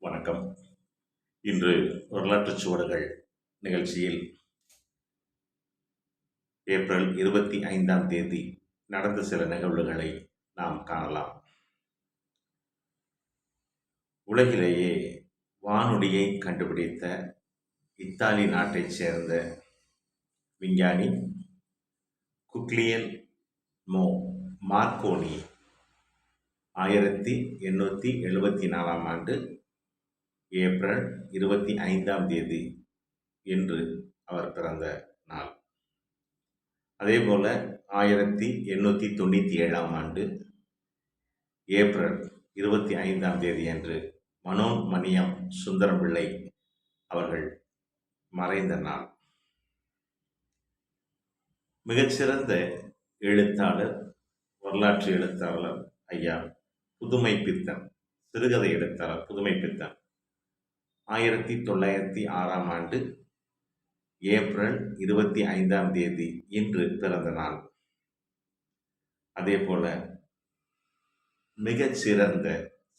வணக்கம். இன்று வரலாற்றுச் சுவடுகள் நிகழ்ச்சியில் ஏப்ரல் 25ஆம் தேதி நடந்த சில நிகழ்வுகளை நாம் காணலாம். உலகிலேயே வானொலியை கண்டுபிடித்த இத்தாலி நாட்டைச் சேர்ந்த விஞ்ஞானி குக்லியல்மோ மார்க்கோனி 1874ஆம் ஆண்டு ஏப்ரல் 25ஆம் தேதி என்று அவர் பிறந்த நாள். அதேபோல 1897ஆம் ஆண்டு ஏப்ரல் 25ஆம் தேதி அன்று மனோன்மணியம் சுந்தரம் பிள்ளை அவர்கள் மறைந்த நாள். மிகச்சிறந்த எழுத்தாளர், வரலாற்று எழுத்தாளர் ஐயா புதுமைப்பித்தன், சிறுகதை எழுத்தாளர் புதுமைப்பித்தன் 1906ஆம் ஆண்டு ஏப்ரல் 25ஆம் தேதி இன்று பிறந்த நாள். அதே போல மிகச்சிறந்த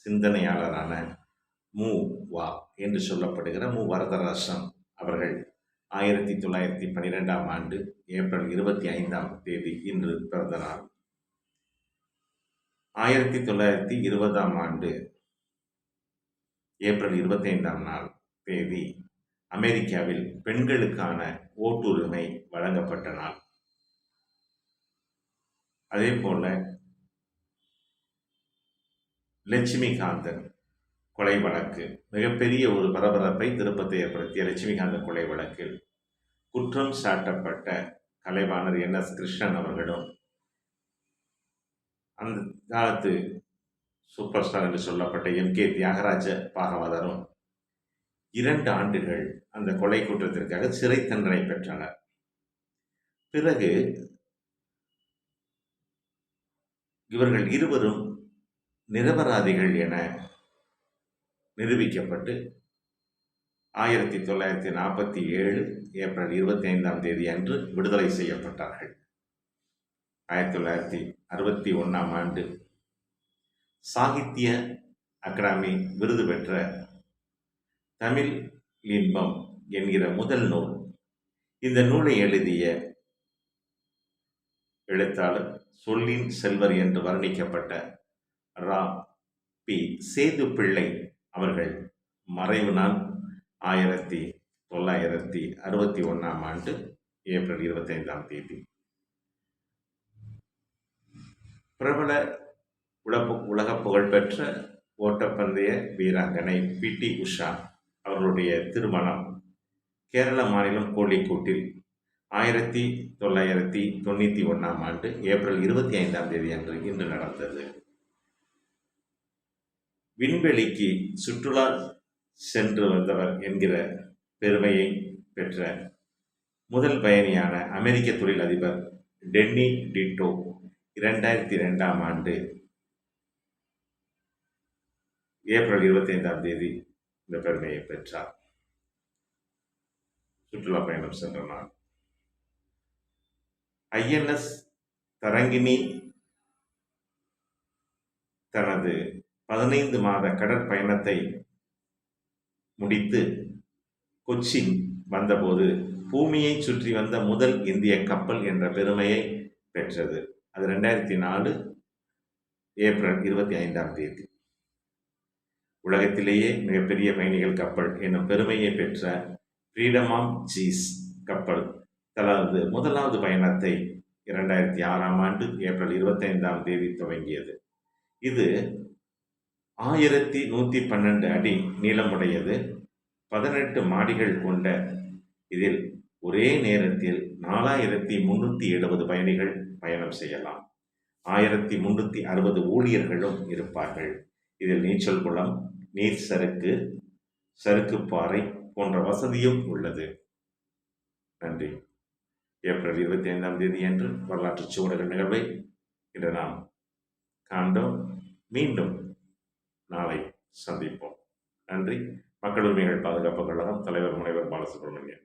சிந்தனையாளரான மு வா என்று சொல்லப்படுகிற மு வரதராசன் அவர்கள் 1912ஆம் ஆண்டு ஏப்ரல் 25ஆம் தேதி இன்று பிறந்த நாள். 1920ஆம் ஆண்டு ஏப்ரல் 25ஆம் தேதி அமெரிக்காவில் பெண்களுக்கான ஓட்டுரிமை வழங்கப்பட்ட நாள். அதே போல லட்சுமிகாந்தன் கொலை வழக்கு, மிகப்பெரிய ஒரு பரபரப்பை திருப்பத்தை ஏற்படுத்திய லட்சுமிகாந்தன் கொலை வழக்கில் குற்றம் சாட்டப்பட்ட கலைவாணர் NS கிருஷ்ணன் அவர்களும் அந்த காலத்து சூப்பர் ஸ்டார் என்று சொல்லப்பட்ட MK தியாகராஜ பாகவதரும் 2 ஆண்டுகள் அந்த கொலை குற்றத்திற்காக சிறை தண்டனை பெற்றனர். பிறகு இவர்கள் இருவரும் நிரபராதிகள் என நிரூபிக்கப்பட்டு 1947 ஏப்ரல் 25ஆம் தேதி அன்று விடுதலை செய்யப்பட்டார்கள். 1961ஆம் ஆண்டு சாகித்ய அகாடமி விருது பெற்ற தமிழ் இன்பம் என்கிற முதல் நூல், இந்த நூலை எழுதிய எழுத்தாளர் சொல்லின் செல்வர் என்று வர்ணிக்கப்பட்ட ரா. பி. சேது பிள்ளை அவர்கள் மறைவு நாள் 1961ஆம் ஆண்டு ஏப்ரல் 25ஆம் தேதி. பிரபல உலக புகழ்பெற்ற ஓட்டப்பந்தய வீராங்கனை PT உஷா அவர்களுடைய திருமணம் கேரள மாநிலம் கோழிக்கோட்டில் 1991ஆம் ஆண்டு ஏப்ரல் 25ஆம் தேதி அன்று இன்று நடந்தது. விண்வெளிக்கு சுற்றுலா சென்று வந்தவர் என்கிற பெருமையை பெற்ற முதல் பயணியான அமெரிக்க தொழிலதிபர் டென்னி டிட்டோ 2002ஆம் ஆண்டு ஏப்ரல் 25ஆம் தேதி இந்த பெருமையை பெற்றார். சுற்றுலா பயணம் சென்ற நாள். INS தரங்கிணி தனது 15 மாத கடற்பயணத்தை முடித்து கொச்சின் வந்தபோது பூமியை சுற்றி வந்த முதல் இந்திய கப்பல் என்ற பெருமையை பெற்றது. அது 2004 ஏப்ரல் 25ஆம் தேதி. உலகத்திலேயே மிகப்பெரிய பயணிகள் கப்பல் என்னும் பெருமையை பெற்ற ஃப்ரீடம் ஆஃப் சீஸ் கப்பல் தனது முதலாவது பயணத்தை 2006ஆம் ஆண்டு ஏப்ரல் 25ஆம் தேதி துவங்கியது. இது 1112 அடி நீளமுடையது, 18 மாடிகள் கொண்ட இதில் ஒரே நேரத்தில் 4370 பயணிகள் பயணம் செய்யலாம். 1360 ஊழியர்களும் இருப்பார்கள். இதில் நீச்சல் குளம், நீர் சறுக்கு, சறுக்குப்பாறை போன்ற வசதியும் உள்ளது. நன்றி. ஏப்ரல் 25ஆம் தேதி அன்று வரலாற்றுச் சுவடுகள் நிகழ்வை இன்று நாம் காண்டோம். மீண்டும் நாளை சந்திப்போம். நன்றி. மக்கள் உரிமைகள் பாதுகாப்பு கழகம், தலைவர் முனைவர் பாலசுப்ரமணியன்.